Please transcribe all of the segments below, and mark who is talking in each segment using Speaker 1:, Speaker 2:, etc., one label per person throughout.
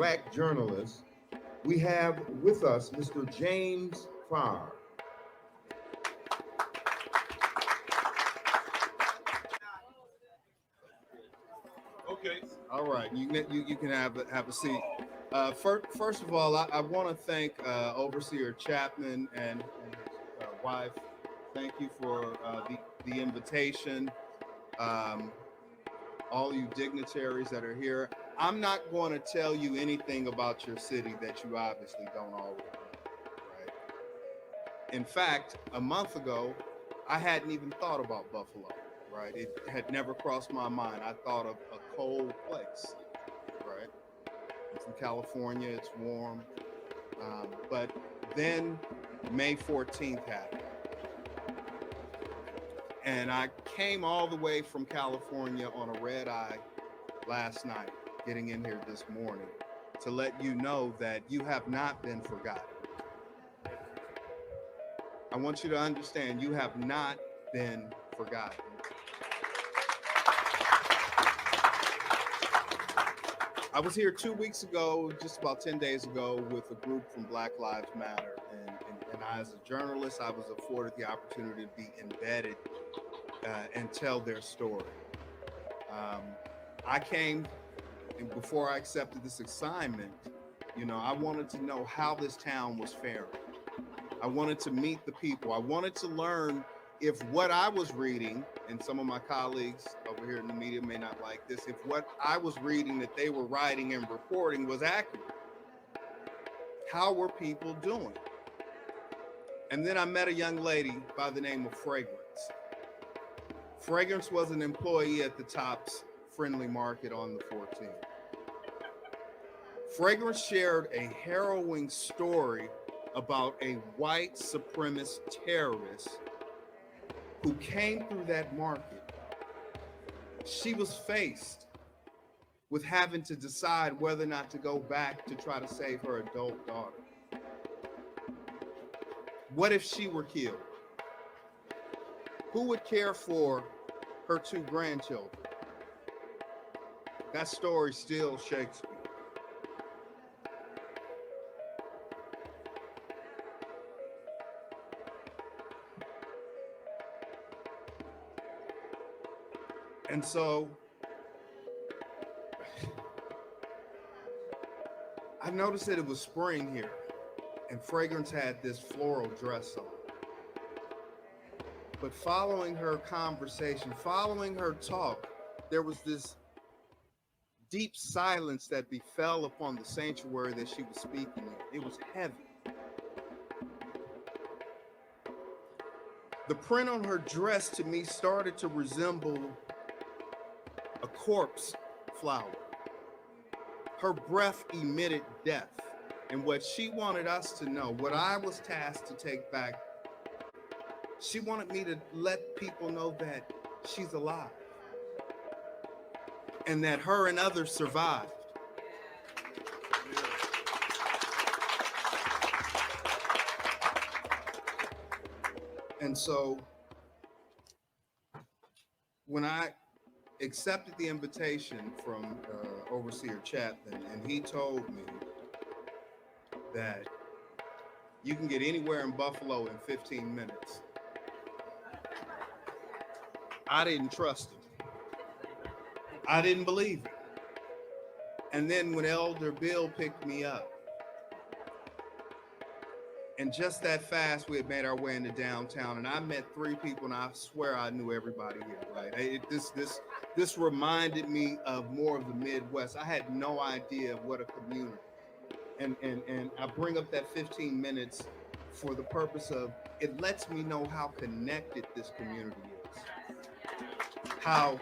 Speaker 1: Black journalist. We have with us Mr. James Farr.
Speaker 2: Okay. All right. You can have a seat. First of all, I want to thank Overseer Chapman and his wife. Thank you for the invitation. Um, all you dignitaries that are here. I'm not going to tell you anything about your city that you obviously don't already know, right? In fact, a month ago, I hadn't even thought about Buffalo, right? It had never crossed my mind. I thought of a cold place, right? I'm from California, it's warm. But then May 14th happened. And I came all the way from California on a red eye last night, getting in here this morning to let you know that you have not been forgotten. I want you to understand you have not been forgotten. I was here 2 weeks ago, just about 10 days ago, with a group from Black Lives Matter. And I, as a journalist, I was afforded the opportunity to be embedded and tell their story. I came, and before I accepted this assignment, I wanted to know how this town was faring. I wanted to meet the people. I wanted to learn if what I was reading, and some of my colleagues over here in the media may not like this, if what I was reading that they were writing and reporting was accurate. How were people doing? And then I met a young lady by the name of Fragrance. Fragrance was an employee at the Tops Friendly Market on the 14th. Fragrance shared a harrowing story about a white supremacist terrorist who came through that market. She was faced with having to decide whether or not to go back to try to save her adult daughter. What if she were killed? Who would care for her two grandchildren? That story still shakes me. And so I noticed that it was spring here, and Fragrance had this floral dress on. But following her conversation, following her talk, there was this deep silence that befell upon the sanctuary that she was speaking in. It was heavy. The print on her dress to me started to resemble a corpse flower. Her breath emitted death. And what she wanted us to know, what I was tasked to take back, she wanted me to let people know that she's alive and that her and others survived. And so when I accepted the invitation from Overseer Chapman, and he told me that you can get anywhere in Buffalo in 15 minutes, I didn't trust him. I didn't believe it. And then when Elder Bill picked me up, and just that fast, we had made our way into downtown, and I met three people, and I swear I knew everybody here, right? This reminded me of more of the Midwest. I had no idea of what a community. And I bring up that 15 minutes for the purpose of, it lets me know how connected this community is. How,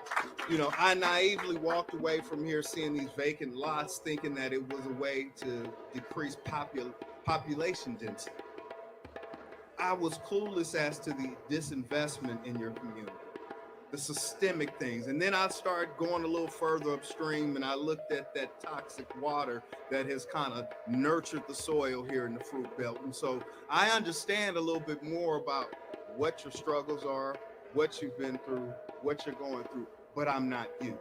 Speaker 2: I naively walked away from here seeing these vacant lots thinking that it was a way to decrease population density. I was clueless as to the disinvestment in your community, the systemic things. And then I started going a little further upstream, and I looked at that toxic water that has kind of nurtured the soil here in the fruit belt. And so I understand a little bit more about what your struggles are, what you've been through, what you're going through, but I'm not you.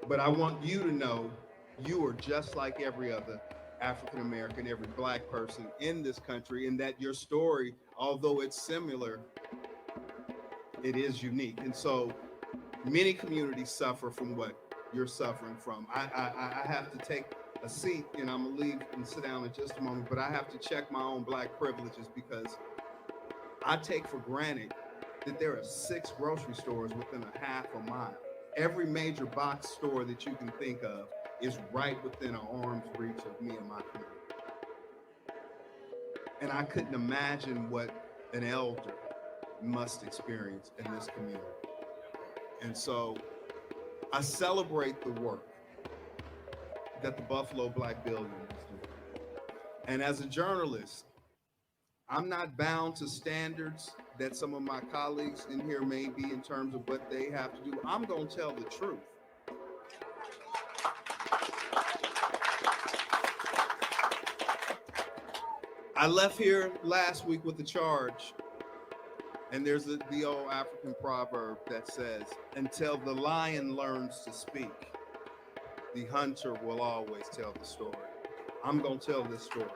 Speaker 2: But I want you to know you are just like every other African American, every black person in this country, in that your story, although it's similar, it is unique. And so many communities suffer from what you're suffering from. I have to take a seat, and I'm gonna leave and sit down in just a moment, but I have to check my own black privileges, because I take for granted that there are 6 grocery stores within a half a mile. Every major box store that you can think of is right within an arm's reach of me and my community. And I couldn't imagine what an elder must experience in this community. And so I celebrate the work that the Buffalo Black Billion is doing. And as a journalist, I'm not bound to standards that some of my colleagues in here may be in terms of what they have to do. I'm going to tell the truth. I left here last week with a charge, and there's the old African proverb that says, until the lion learns to speak, the hunter will always tell the story. I'm going to tell this story.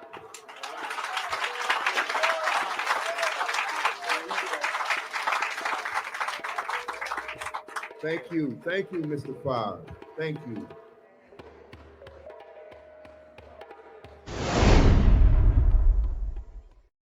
Speaker 1: Thank you, Mr. Farr. Thank you.